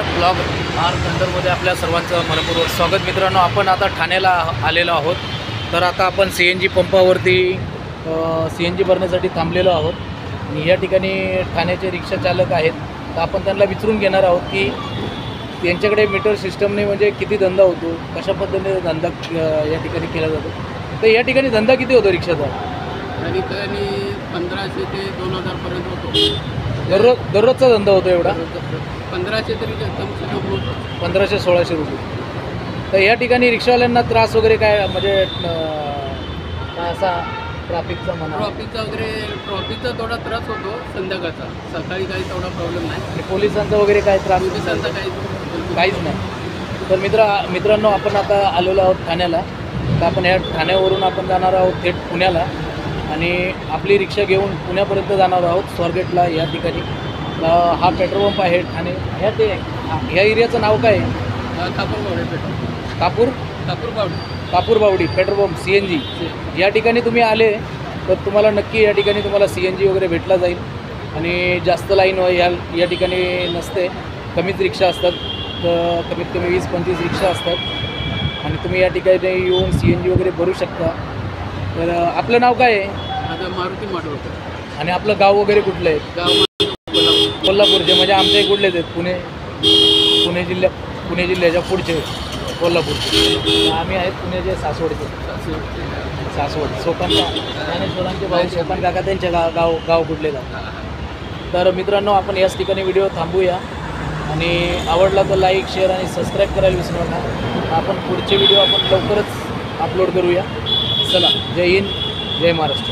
Blog R कंदरमध्ये आपल्या सर्वांचं मनपूर्वक स्वागत. मित्रांनो, आपण आता ठाण्याला आलेलो आहोत. तर आता आपण CNG पंपावरती CNG भरण्यासाठी थांबलेलो आहोत आणि या ठिकाणी ठाण्याचे रिक्षा चालक आहेत. तर आपण त्यांना विचारून घेणार आहोत की त्यांच्याकडे मीटर सिस्टमने म्हणजे किती धंदा होतो, कशा पद्धतीने धंदा या ठिकाणी केला जातो. तर या ठिकाणी धंदा किती होतो रिक्षाचा? या ठिकाणी 1500 ते 2000 पर्यंत होतो. दररोजचा धंदा होतो एवढा? 1500 तरी कम से कम होतो. 1500-1600 रुपये. तर या ठिकाणी रिक्षावाल्यांना त्रास वगैरे काय म्हणजे असा ट्रॅफिकचा म्हणा? ट्रॉफिकचा थोडा त्रास होतो संध्याकाळचा. सकाळी काही तेवढा प्रॉब्लेम नाही. आणि पोलिसांचा वगैरे काय त्रास? पोलिसांचा काहीच नाही. तर मित्रांनो, आपण आता आलेलो आहोत ठाण्याला. तर आपण ह्या ठाण्यावरून आपण जाणार आहोत थेट पुण्याला आणि आपली रिक्षा घेऊन पुण्यापर्यंत जाणार आहोत स्वारगेटला. या ठिकाणी हा पेट्रोल पंप आहे ठाणे. ह्या एरियाचं नाव काय आहे? Kapurbawdi petrol. Kapurbawdi petrol pump CNG. या ठिकाणी तुम्ही आले तर तुम्हाला नक्की या ठिकाणी तुम्हाला CNG वगैरे भेटला जाईल आणि जास्त लाईन या ठिकाणी नसते. कमीच रिक्षा असतात. तर कमीत कमी 20-25 रिक्षा असतात आणि तुम्ही या ठिकाणी येऊन CNG वगैरे भरू शकता. तर आपलं नाव काय आहे? माझं मारुती माडवळकर. आणि आपलं गाव वगैरे कुठलं आहे? गाव कोल्हापूरचे. म्हणजे आमच्या कुठलेच आहेत? पुणे जिल्ह्याच्या पुढचे कोल्हापूरचे. आम्ही आहेत पुण्याचे सासवडचे. सोपान ज्ञानेश्वरांचे भाऊ सोपान काका, त्यांचे गाव कुठले जातात. तर मित्रांनो, आपण याच ठिकाणी व्हिडिओ थांबूया आणि आवडला तर लाईक, शेअर आणि सबस्क्राईब करायला विसरू नका. आपण पुढचे व्हिडिओ आपण लवकरच अपलोड करूया. चला, जय हिंद, जय महाराष्ट्र.